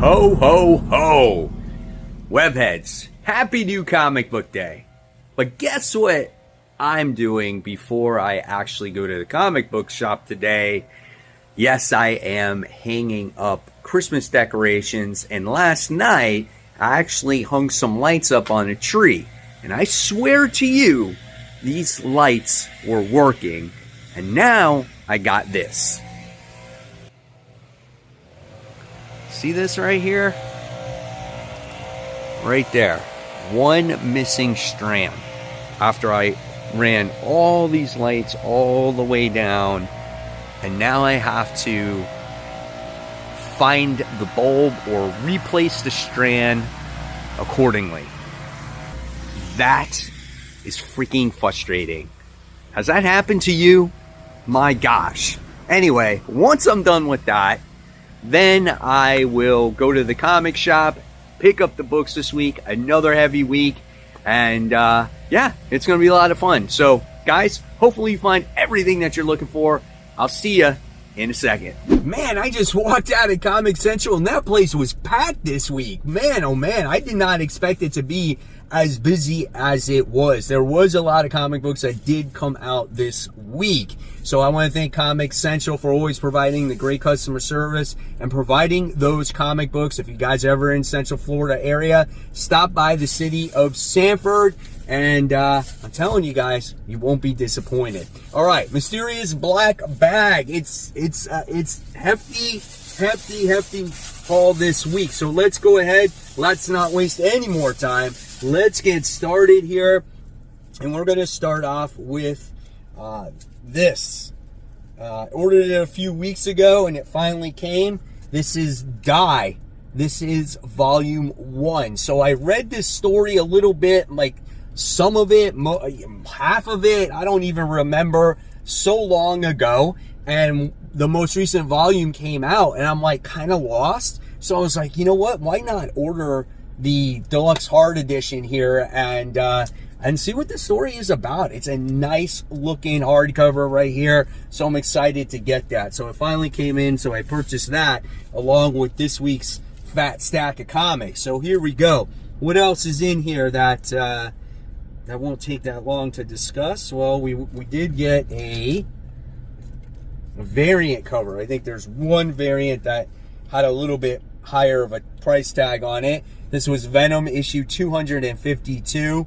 Ho, ho, ho! Webheads, happy new comic book day. But guess what I'm doing before I actually go to the comic book shop today? Yes, I am hanging up Christmas decorations, and last night I actually hung some lights up on a tree. And I swear to you, these lights were working. And now I got this. See this right here? Right there. One missing strand. After I ran all these lights all the way down, and now I have to find the bulb or replace the strand accordingly. That is freaking frustrating. Has that happened to you? My gosh. Anyway, once I'm done with that, then I will go to the comic shop, pick up the books this week, another heavy week, and yeah, it's going to be a lot of fun. So, guys, hopefully you find everything that you're looking for. I'll see you in a second. Man, I just walked out of Comic Central and that place was packed this week. Man, oh man, I did not expect it to be as busy as it was. There was a lot of comic books that did come out this week. So I want to thank Comic Central for always providing the great customer service and providing those comic books. If you guys are ever in Central Florida area, stop by the city of Sanford. And I'm telling you guys, you won't be disappointed. All right, Mysterious Black Bag. It's hefty haul this week. So let's go ahead. Let's not waste any more time. Let's get started here. And we're going to start off with this. Ordered it a few weeks ago and it finally came. This is Die. This is volume 1. So I read this story a little bit, like some of it, half of it, I don't even remember, so long ago. And the most recent volume came out and I'm like kind of lost. So I was like, you know what? Why not order the deluxe hard edition here and see what the story is about. It's a nice looking hardcover right here. So I'm excited to get that. So it finally came in. So I purchased that along with this week's fat stack of comics. So here we go. What else is in here that won't take that long to discuss? Well, we did get a variant cover. I think there's one variant that had a little bit higher of a price tag on it. This was Venom issue 252.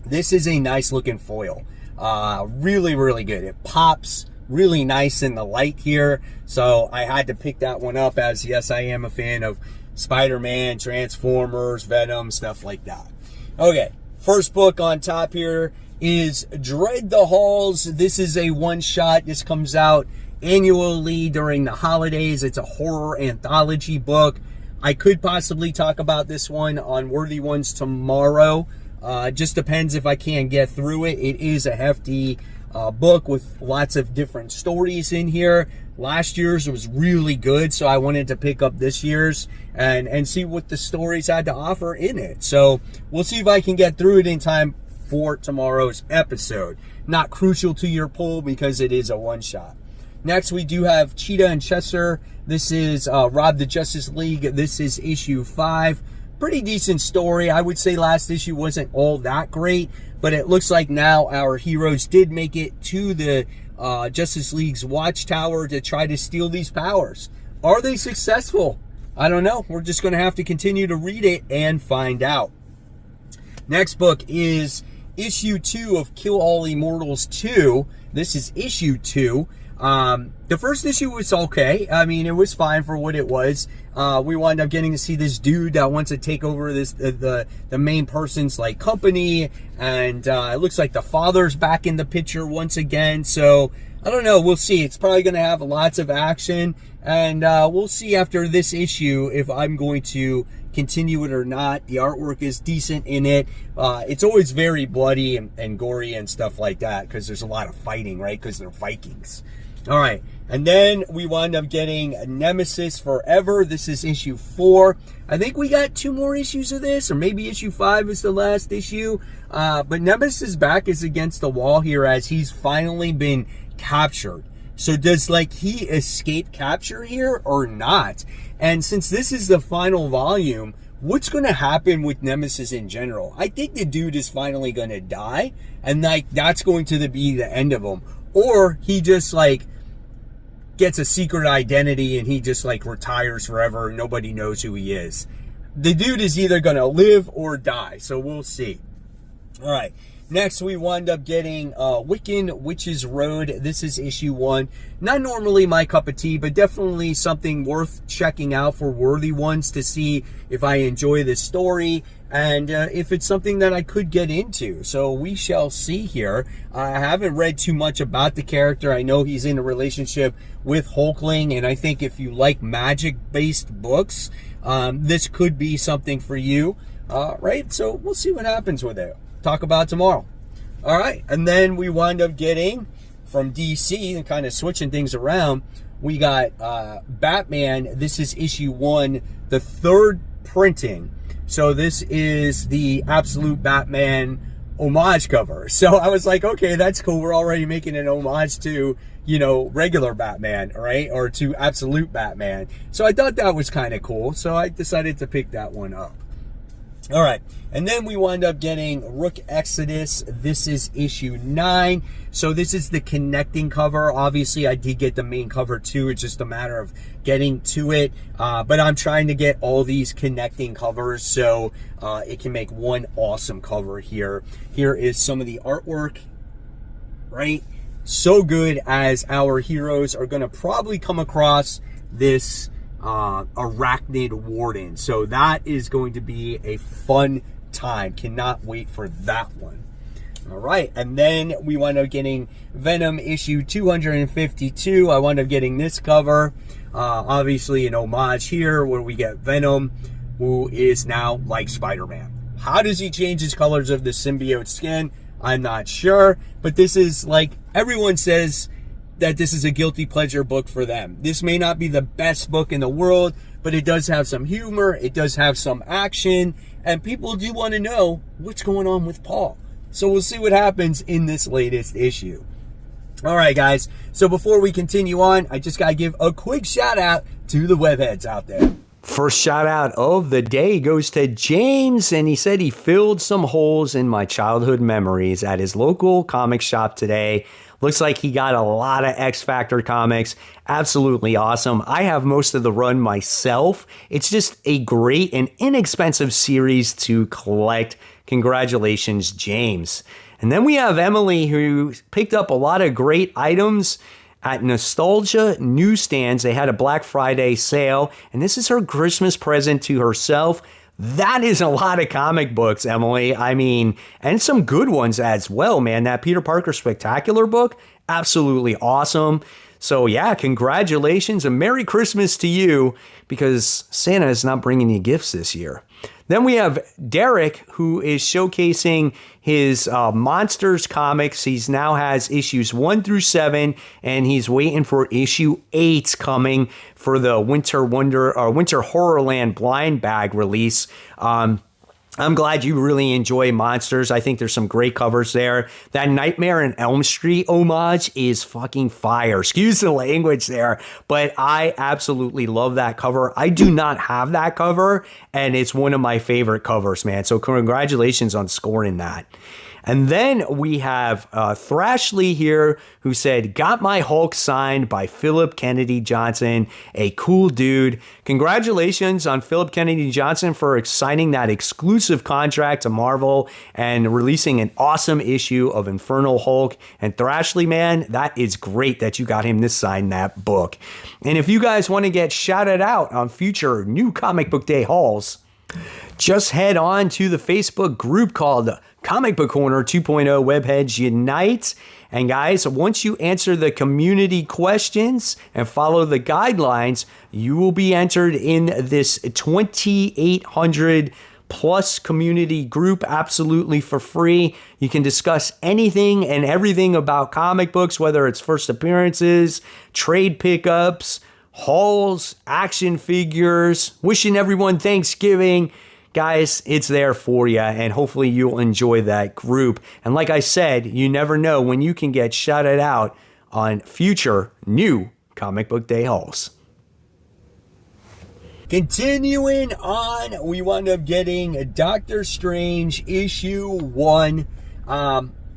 This is a nice looking foil. Really, really good. It pops really nice in the light here. So I had to pick that one up, as yes, I am a fan of Spider-Man, Transformers, Venom, stuff like that. Okay. First book on top here is Dread the Halls. This is a one-shot. This comes out annually during the holidays. It's a horror anthology book. I could possibly talk about this one on Worthy Ones tomorrow. Just depends if I can get through it. It is a hefty book with lots of different stories in here. Last year's was really good, so I wanted to pick up this year's and see what the stories had to offer in it. So we'll see if I can get through it in time for tomorrow's episode. Not crucial to your poll because it is a one-shot. Next, we do have Cheetah and Chester. This is Rob the Justice League. This is issue 5. Pretty decent story. I would say last issue wasn't all that great, but it looks like now our heroes did make it to the Justice League's watchtower to try to steal these powers. Are they successful? I don't know. We're just going to have to continue to read it and find out. Next book is issue 2 of Kill All Immortals 2. This is issue 2. The first issue was okay. I mean, it was fine for what it was. We wound up getting to see this dude that wants to take over this the main person's like company, and it looks like the father's back in the picture once again. So I don't know. We'll see. It's probably going to have lots of action, and we'll see after this issue if I'm going to continue it or not. The artwork is decent in it. It's always very bloody and gory and stuff like that because there's a lot of fighting, right? Because they're Vikings. All right, and then we wound up getting Nemesis Forever. This is issue 4. I think we got 2 more issues of this, or maybe issue 5 is the last issue. But Nemesis' back is against the wall here as he's finally been captured. So does like he escape capture here or not? And since this is the final volume, what's going to happen with Nemesis in general? I think the dude is finally going to die, and like that's going to be the end of him. Or he just like gets a secret identity and he just like retires forever and nobody knows who he is. The dude is either going to live or die, so we'll see. All right. Next, we wind up getting Wiccan Witches Road. This is issue 1. Not normally my cup of tea, but definitely something worth checking out for worthy ones to see if I enjoy this story and if it's something that I could get into. So we shall see here. I haven't read too much about the character. I know he's in a relationship with Hulkling, and I think if you like magic-based books, this could be something for you, right? So we'll see what happens with it. Talk about tomorrow. All right, and then we wind up getting from DC and kind of switching things around. We got Batman. This is issue 1, the 3rd printing. So this is the Absolute Batman homage cover. So I was like, okay, that's cool. We're already making an homage to, you know, regular Batman, right? Or to Absolute Batman. So I thought that was kind of cool. So I decided to pick that one up. All right, and then we wind up getting Rook Exodus. This is issue 9. So this is the connecting cover. Obviously, I did get the main cover too. It's just a matter of getting to it. But I'm trying to get all these connecting covers so it can make one awesome cover here. Here is some of the artwork, right? So good, as our heroes are going to probably come across this Arachnid Warden. So that is going to be a fun time. Cannot wait for that one. All right, and then we wind up getting Venom issue 252. I wound up getting this cover. Obviously an homage here where we get Venom, who is now like Spider-Man. How does he change his colors of the symbiote skin? I'm not sure, but this is like, everyone says that this is a guilty pleasure book for them. This may not be the best book in the world, but it does have some humor, it does have some action, and people do want to know what's going on with Paul. So we'll see what happens in this latest issue. All right, guys. So before we continue on, I just got to give a quick shout out to the webheads out there. First shout out of the day goes to James, and he said he filled some holes in my childhood memories at his local comic shop today. Looks like he got a lot of X Factor comics. Absolutely awesome. I have most of the run myself. It's just a great and inexpensive series to collect. Congratulations, James. And then we have Emily, who picked up a lot of great items at Nostalgia newsstands. They had a Black Friday sale, and this is her Christmas present to herself. That is a lot of comic books, Emily. I mean, and some good ones as well, man. That Peter Parker Spectacular book, absolutely awesome. So yeah, congratulations and Merry Christmas to you, because Santa is not bringing you gifts this year. Then we have Derek, who is showcasing his Monsters comics. He's now has issues 1 through 7, and he's waiting for issue 8 coming for the Winter Horrorland blind bag release. I'm glad you really enjoy Monsters. I think there's some great covers there. That Nightmare on Elm Street homage is fucking fire. Excuse the language there, but I absolutely love that cover. I do not have that cover, and it's one of my favorite covers, man. So congratulations on scoring that. And then we have Thrashley here, who said, got my Hulk signed by Philip Kennedy Johnson, a cool dude. Congratulations on Philip Kennedy Johnson for signing that exclusive contract to Marvel and releasing an awesome issue of Infernal Hulk. And Thrashley, man, that is great that you got him to sign that book. And if you guys want to get shouted out on future New Comic Book Day hauls, just head on to the Facebook group called Comic Book Corner 2.0 Webheads Unite. And guys, once you answer the community questions and follow the guidelines, you will be entered in this 2,800 plus community group absolutely for free. You can discuss anything and everything about comic books, whether it's first appearances, trade pickups, hauls, action figures, wishing everyone Thanksgiving. Guys, it's there for you, and hopefully you'll enjoy that group. And like I said, you never know when you can get shouted out on future new comic book day hauls. Continuing on, we wound up getting Doctor Strange issue 1.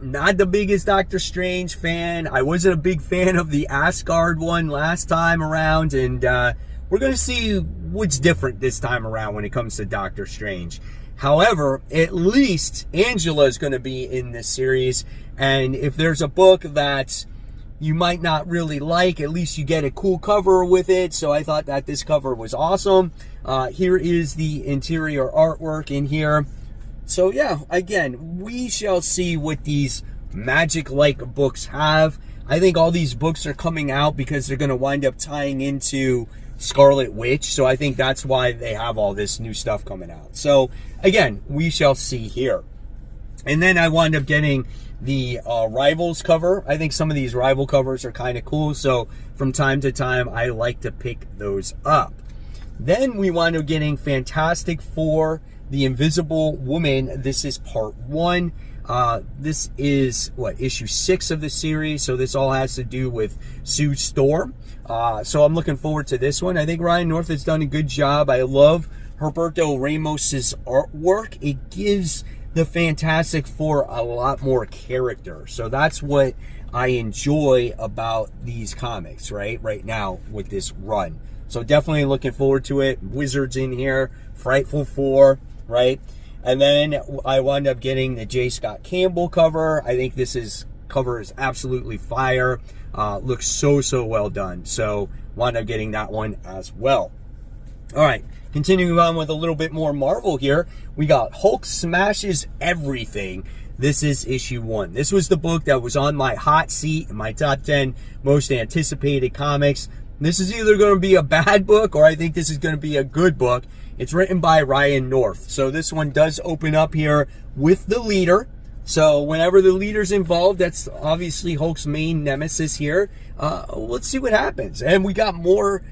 Not the biggest Doctor Strange fan. I wasn't a big fan of the Asgard one last time around, and we're going to see what's different this time around when it comes to Doctor Strange. However, at least Angela is going to be in this series, and if there's a book that you might not really like, at least you get a cool cover with it. So I thought that this cover was awesome. Here is the interior artwork in here. So yeah, again, we shall see what these magic-like books have. I think all these books are coming out because they're going to wind up tying into Scarlet Witch. So I think that's why they have all this new stuff coming out. So again, we shall see here. And then I wound up getting the Rivals cover. I think some of these Rival covers are kind of cool, so from time to time I like to pick those up. Then we wound up getting Fantastic Four, The Invisible Woman. This is part 1. This is, issue 6 of the series, so this all has to do with Sue Storm. So I'm looking forward to this one. I think Ryan North has done a good job. I love Humberto Ramos's artwork. It gives the Fantastic Four a lot more character. So that's what I enjoy about these comics right now with this run. So definitely looking forward to it. Wizards in here, Frightful Four, right? And then I wound up getting the J. Scott Campbell cover. I think this cover is absolutely fire. Looks so well done. So wound up getting that one as well. All right. Continuing on with a little bit more Marvel here, we got Hulk Smashes Everything. This is issue 1. This was the book that was on my hot seat in my top 10 most anticipated comics. This is either going to be a bad book or I think this is going to be a good book. It's written by Ryan North. So this one does open up here with the leader. So whenever the leader's involved, that's obviously Hulk's main nemesis here. Let's see what happens. And we got more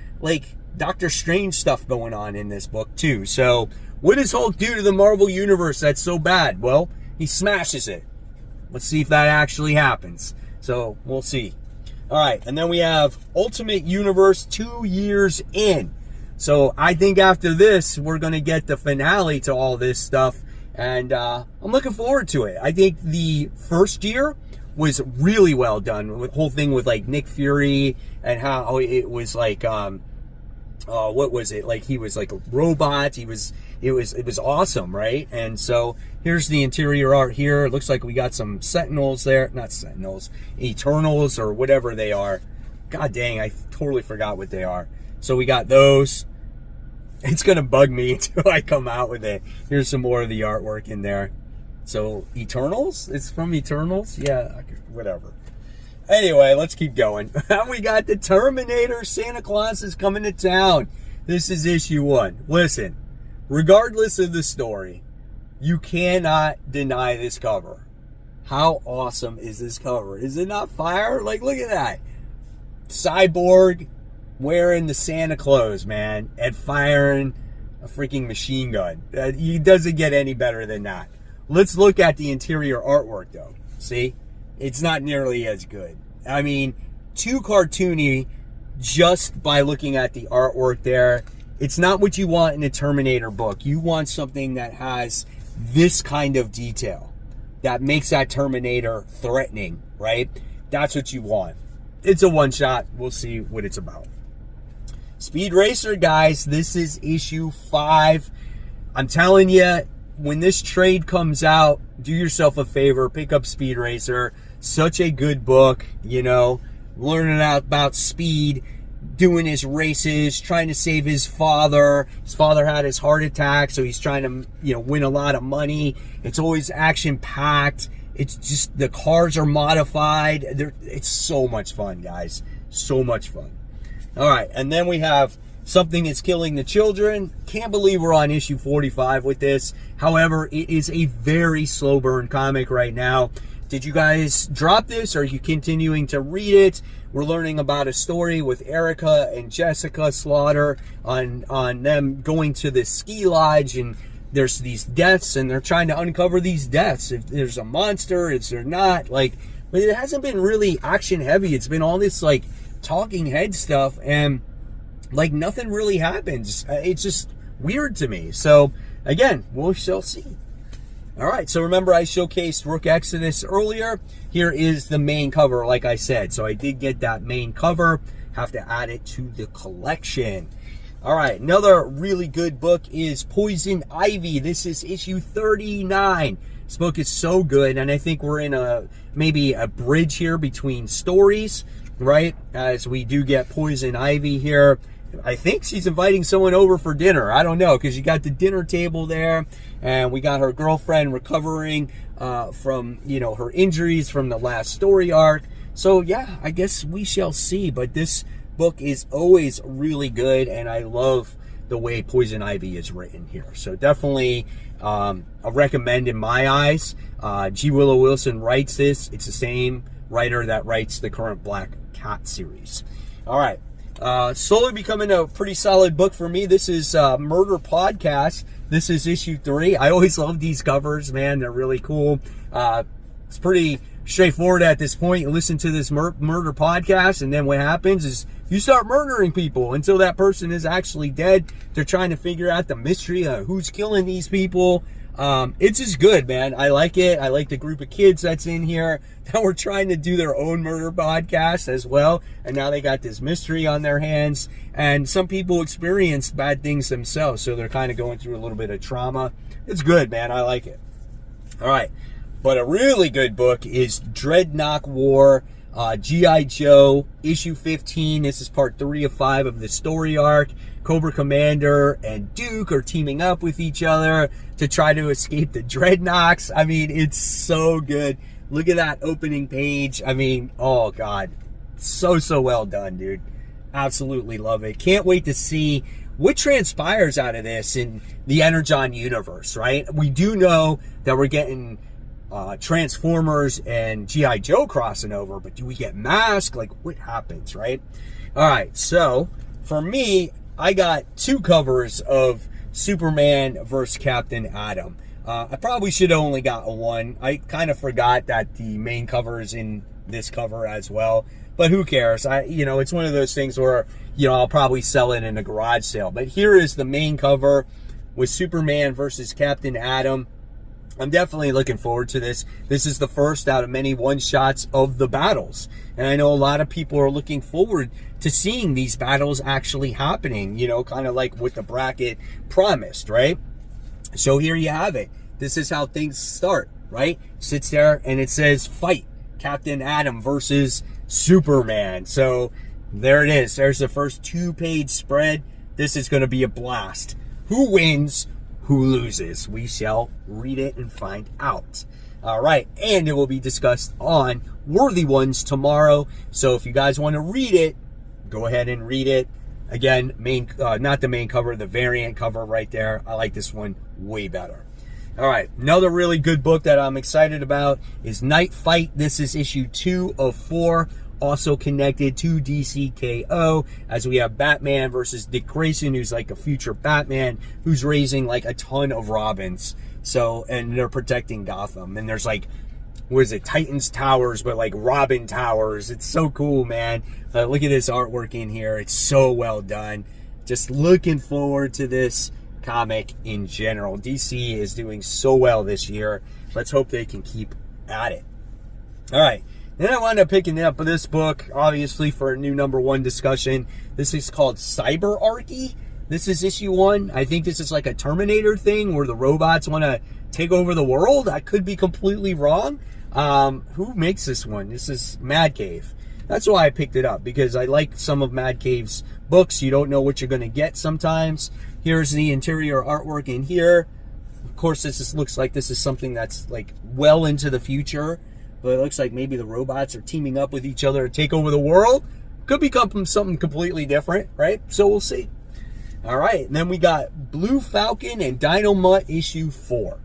Doctor Strange stuff going on in this book too. So what does Hulk do to the Marvel Universe that's so bad? Well, he smashes it. Let's see if that actually happens. So we'll see. All right, and then we have Ultimate Universe 2 years in. So I think after this, we're going to get the finale to all this stuff. And I'm looking forward to it. I think the first year was really well done. The whole thing with Nick Fury and how it was what was it? He was like a robot. It was awesome, right? And so here's the interior art here. It looks like we got some Sentinels there. Not Sentinels, Eternals or whatever they are. God dang, I totally forgot what they are. So we got those. It's going to bug me until I come out with it. Here's some more of the artwork in there. So Eternals? It's from Eternals? Yeah, whatever. Anyway, let's keep going. We got the Terminator. Santa Claus is coming to town. This is issue 1. Listen, regardless of the story, you cannot deny this cover. How awesome is this cover? Is it not fire? Look at that. Cyborg wearing the Santa clothes, man, and firing a freaking machine gun. It doesn't get any better than that. Let's look at the interior artwork, though. See? It's not nearly as good. I mean, too cartoony just by looking at the artwork there. It's not what you want in a Terminator book. You want something that has this kind of detail that makes that Terminator threatening, right? That's what you want. It's a one-shot. We'll see what it's about. Speed Racer, guys. This is issue 5. I'm telling you, when this trade comes out, do yourself a favor. Pick up Speed Racer. Such a good book, learning about speed, doing his races, trying to save his father. His father had his heart attack, so he's trying to, win a lot of money. It's always action-packed. It's just, the cars are modified. It's so much fun, guys. So much fun. All right, and then we have Something That's Killing the Children. Can't believe we're on issue 45 with this. However, it is a very slow burn comic right now. Did you guys drop this? Or are you continuing to read it? We're learning about a story with Erica and Jessica Slaughter on them going to this ski lodge, and there's these deaths, and they're trying to uncover these deaths. If there's a monster, is there not? but it hasn't been really action heavy. It's been all this like talking head stuff, and like nothing really happens. It's just weird to me. So again, we shall see. All right, so remember I showcased Rook Exodus earlier. Here is the main cover, like I said. So I did get that main cover. Have to add it to the collection. All right, another really good book is Poison Ivy. This is issue 39. This book is so good, and I think we're in maybe a bridge here between stories, right? As we do get Poison Ivy here. I think she's inviting someone over for dinner. I don't know, because you got the dinner table there, and we got her girlfriend recovering from, you know, her injuries from the last story arc. So yeah, I guess we shall see. But this book is always really good, and I love the way Poison Ivy is written here. So definitely a recommend in my eyes. G. Willow Wilson writes this. It's the same writer that writes the current Black Cat series. All right. Slowly becoming a pretty solid book for me. This is Murder Podcast. This is issue 3. I always love these covers, man. They're really cool. It's pretty straightforward at this point. You listen to this murder podcast, and then what happens is you start murdering people until that person is actually dead. They're trying to figure out the mystery of who's killing these people. It's just good, man. I like it. I like the group of kids that's in here that were trying to do their own murder podcast as well, and now they got this mystery on their hands. And some people experienced bad things themselves, so they're kind of going through a little bit of trauma. It's good, man. I like it. All right. But a really good book is Dreadnought War, G.I. Joe, issue 15. This is part 3 of 5 of the story arc. Cobra Commander and Duke are teaming up with each other to try to escape the Dreadnoughts. I mean, it's so good. Look at that opening page. I mean, oh, God. So well done, dude. Absolutely love it. Can't wait to see what transpires out of this in the Energon universe, right? We do know that we're getting Transformers and G.I. Joe crossing over, but do we get Mask? Like, what happens, right? All right, so for me, I got 2 covers of Superman versus Captain Atom. I probably should have only got 1. I kind of forgot that the main cover is in this cover as well, but who cares? It's one of those things where, I'll probably sell it in a garage sale. But here is the main cover with Superman versus Captain Atom. I'm definitely looking forward to this. This is the first out of many one-shots of the battles. And I know a lot of people are looking forward to seeing these battles actually happening, kind of like what the bracket promised, right? So here you have it. This is how things start, right? Sits there and it says fight Captain Atom versus Superman. So there it is. There's the first 2-page spread. This is going to be a blast. Who wins? Who loses? We shall read it and find out. All right, and it will be discussed on Worthy Ones tomorrow. So if you guys want to read it, go ahead and read it. Again, not the main cover, the variant cover right there. I like this one way better. All right, another really good book that I'm excited about is Night Fight. This is issue 2 of 4. Also connected to DCKO, as we have Batman versus Dick Grayson, who's like a future Batman who's raising like a ton of Robins. So, and they're protecting Gotham. And there's like, what is it, Titans Towers, but like Robin Towers. It's so cool, man. Look at this artwork in here. It's so well done. Just looking forward to this comic in general. DC is doing so well this year. Let's hope they can keep at it. All right. Then I wound up picking up this book, obviously, for a new #1 discussion. This is called CyberArchy. This is issue 1. I think this is like a Terminator thing where the robots want to take over the world. I could be completely wrong. Who makes this one? This is Mad Cave. That's why I picked it up, because I like some of Mad Cave's books. You don't know what you're going to get sometimes. Here's the interior artwork in here. Of course, looks like this is something that's like well into the future. But it looks like maybe the robots are teaming up with each other to take over the world. Could become something completely different, right? So we'll see. All right, and then we got Blue Falcon and Dynomutt issue 4.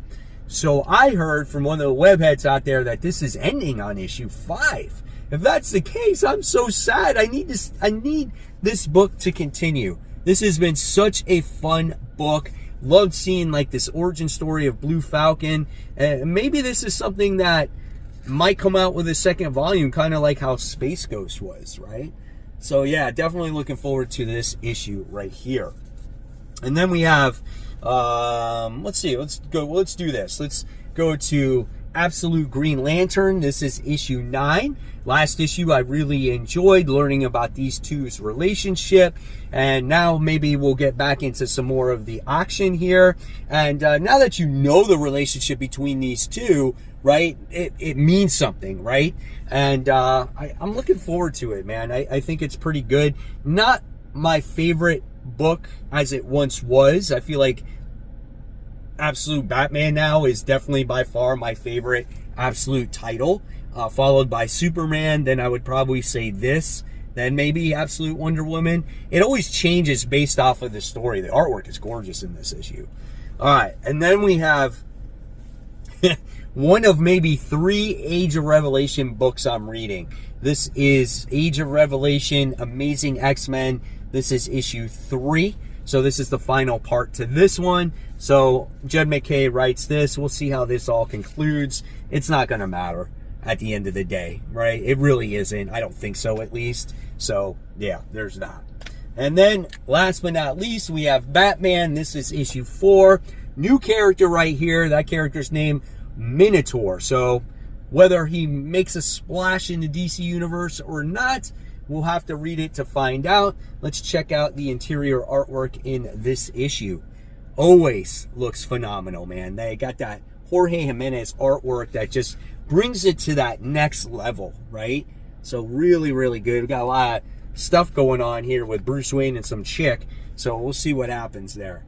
So I heard from one of the webheads out there that this is ending on issue 5. If that's the case, I'm so sad. I need this book to continue. This has been such a fun book. Loved seeing like this origin story of Blue Falcon. Maybe this is something that might come out with a second volume, kind of like how Space Ghost was, right? So yeah, definitely looking forward to this issue right here. And then we have, let's see, let's do this. Let's go to Absolute Green Lantern. This is issue 9. Last issue I really enjoyed learning about these two's relationship, and now maybe we'll get back into some more of the action here. And now that you know the relationship between these two, right, it means something, right? And I'm looking forward to it, man. I think it's pretty good. Not my favorite book as it once was. I feel like Absolute Batman now is definitely by far my favorite Absolute title, followed by Superman. Then I would probably say this, then maybe Absolute Wonder Woman. It always changes based off of the story. The artwork is gorgeous in this issue. All right, and then we have one of maybe 3 Age of Revelation books I'm reading. This is Age of Revelation, Amazing X-Men. This is issue 3. So this is the final part to this one. So Jed McKay writes this. We'll see how this all concludes. It's not going to matter at the end of the day, right? It really isn't. I don't think so, at least. So yeah, there's that. And then last but not least, we have Batman. This is issue 4. New character right here. That character's name, Minotaur. So whether he makes a splash in the DC universe or not, we'll have to read it to find out. Let's check out the interior artwork in this issue. Always looks phenomenal, man. They got that Jorge Jimenez artwork that just brings it to that next level, right? So really, really good. We got a lot of stuff going on here with Bruce Wayne and some chick. So we'll see what happens there.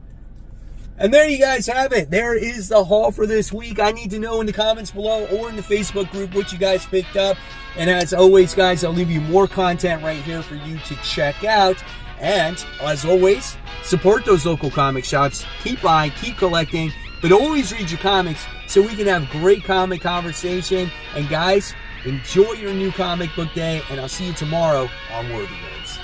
And there you guys have it. There is the haul for this week. I need to know in the comments below or in the Facebook group what you guys picked up. And as always, guys, I'll leave you more content right here for you to check out. And as always, support those local comic shops. Keep buying, keep collecting, but always read your comics so we can have great comic conversation. And guys, enjoy your new comic book day, and I'll see you tomorrow on Worthy Words.